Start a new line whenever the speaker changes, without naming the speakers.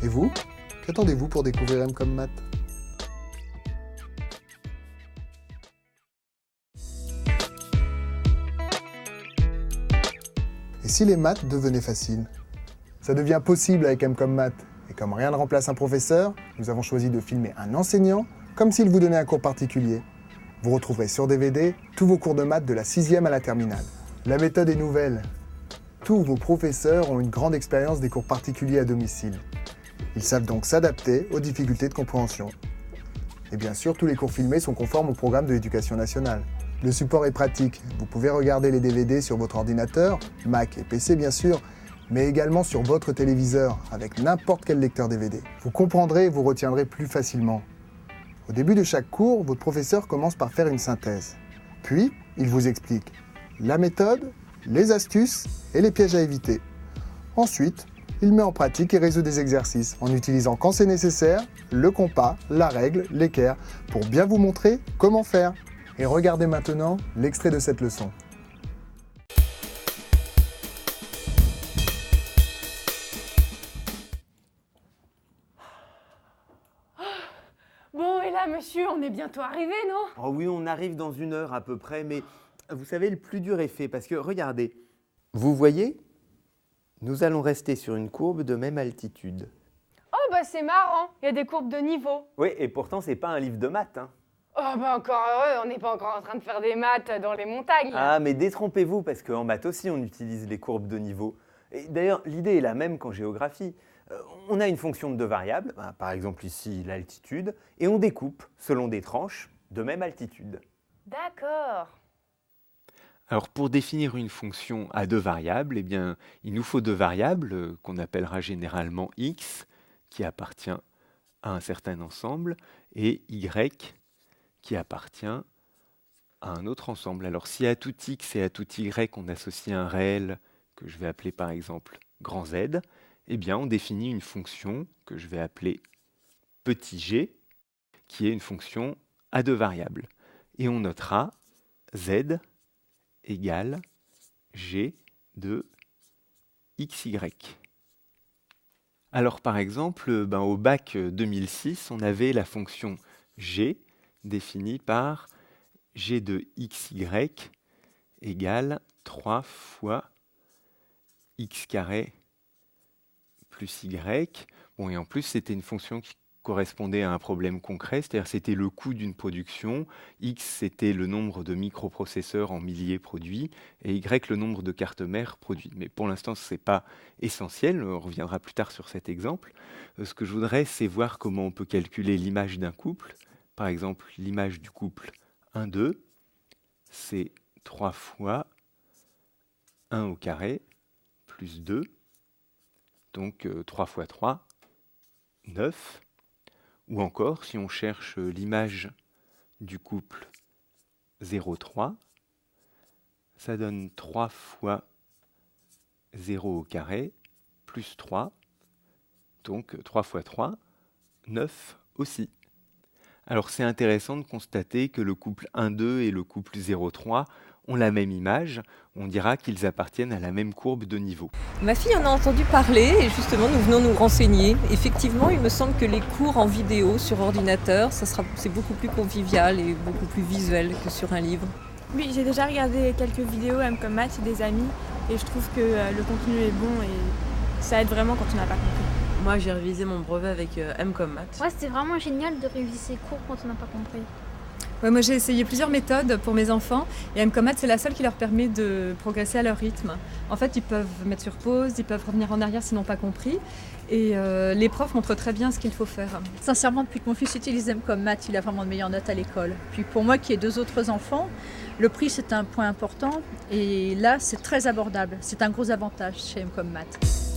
Et vous, qu'attendez-vous pour découvrir M comme maths? Et si les maths devenaient faciles? Ça devient possible avec M comme maths. Et comme rien ne remplace un professeur, nous avons choisi de filmer un enseignant comme s'il vous donnait un cours particulier. Vous retrouverez sur DVD tous vos cours de maths de la 6e à la terminale. La méthode est nouvelle. Tous vos professeurs ont une grande expérience des cours particuliers à domicile. Ils savent donc s'adapter aux difficultés de compréhension. Et bien sûr, tous les cours filmés sont conformes au programme de l'Éducation nationale. Le support est pratique. Vous pouvez regarder les DVD sur votre ordinateur, Mac et PC bien sûr, mais également sur votre téléviseur avec n'importe quel lecteur DVD. Vous comprendrez et vous retiendrez plus facilement. Au début de chaque cours, votre professeur commence par faire une synthèse. Puis, il vous explique la méthode, les astuces et les pièges à éviter. Ensuite, il met en pratique et résout des exercices en utilisant quand c'est nécessaire le compas, la règle, l'équerre pour bien vous montrer comment faire. Et regardez maintenant l'extrait de cette leçon.
Bon, et là, monsieur, on est bientôt arrivé, non?
Oh oui, on arrive dans 1 heure à peu près, mais vous savez, le plus dur est fait, parce que regardez, vous voyez, nous allons rester sur une courbe de même altitude.
Oh, bah c'est marrant, il y a des courbes de niveau.
Oui, et pourtant, c'est pas un livre de maths, hein.
Oh, bah encore heureux, on n'est pas encore en train de faire des maths dans les montagnes. Là.
Ah, mais détrompez-vous, parce qu'en maths aussi, on utilise les courbes de niveau. Et d'ailleurs, l'idée est la même qu'en géographie. On a une fonction de 2 variables, par exemple ici l'altitude, et on découpe selon des tranches de même altitude.
D'accord.
Alors pour définir une fonction à 2 variables, eh bien, il nous faut 2 variables qu'on appellera généralement x, qui appartient à un certain ensemble, et y, qui appartient à un autre ensemble. Alors si à tout x et à tout y on associe un réel que je vais appeler par exemple grand Z, eh bien on définit une fonction que je vais appeler petit g, qui est une fonction à 2 variables. Et on notera z égale g de xy. Alors par exemple, au bac 2006, on avait la fonction g définie par g de xy égale 3 fois x carré plus y. Bon, et en plus, c'était une fonction qui correspondait à un problème concret, c'est-à-dire c'était le coût d'une production, x c'était le nombre de microprocesseurs en milliers produits, et y le nombre de cartes mères produites. Mais pour l'instant, ce n'est pas essentiel, on reviendra plus tard sur cet exemple. Ce que je voudrais, c'est voir comment on peut calculer l'image d'un couple. Par exemple, l'image du couple 1, 2, c'est 3 fois 1 au carré plus 2, donc 3 fois 3, 9. Ou encore, si on cherche l'image du couple 0, 3, ça donne 3 fois 0 au carré plus 3, donc 3 fois 3, 9 aussi. Alors c'est intéressant de constater que le couple 1,2 et le couple 0,3 ont la même image. On dira qu'ils appartiennent à la même courbe de niveau.
Ma fille en a entendu parler et justement nous venons nous renseigner. Effectivement, il me semble que les cours en vidéo sur ordinateur, c'est beaucoup plus convivial et beaucoup plus visuel que sur un livre.
Oui, j'ai déjà regardé quelques vidéos M comme maths chez des amis et je trouve que le contenu est bon et ça aide vraiment quand on n'a pas compris.
Moi, j'ai révisé mon brevet avec M comme maths.
Ouais, c'était vraiment génial de réviser ses cours quand on n'a pas compris.
Ouais, moi, j'ai essayé plusieurs méthodes pour mes enfants et M comme maths, c'est la seule qui leur permet de progresser à leur rythme. En fait, ils peuvent mettre sur pause, ils peuvent revenir en arrière s'ils n'ont pas compris et les profs montrent très bien ce qu'il faut faire.
Sincèrement, depuis que mon fils utilise M comme maths, il a vraiment de meilleures notes à l'école. Puis pour moi qui ai 2 autres enfants, le prix c'est un point important et là c'est très abordable. C'est un gros avantage chez M comme maths.